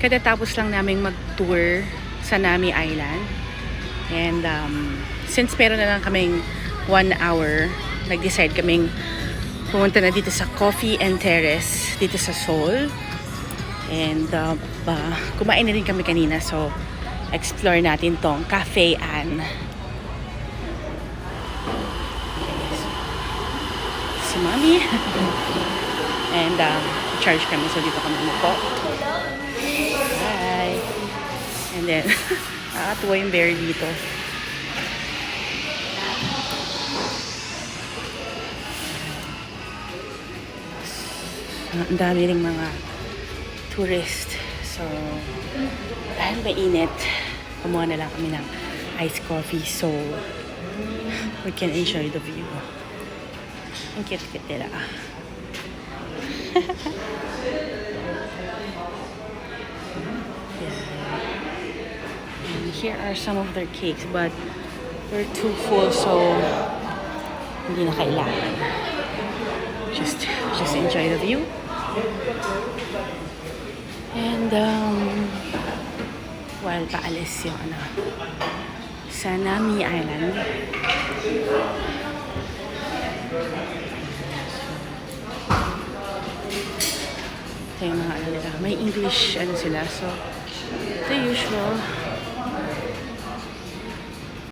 Katatapos lang namin mag-tour sa Nami Island. And since meron na lang kaming 1 hour, nag-decide kaming pumunta na dito sa Coffee and Terrace, dito sa Seoul. And kumain na rin kami kanina, so explore natin tong Cafe Anne. Si Mami. And charge kami, so dito kami umupo. Hi. And then, nakakatuwa yung bear dito. Ang dami ring mga tourist. So, dahil mainit, kumuha na lang kami ng iced coffee so we can enjoy the view. Ang cute-cute nila. And here are some of their cakes, but we're too full, so hindi na kailangan. Just enjoy the view. And while paalis yung sa Nami Island. Ito yung mga nila. May English sila, so the usual.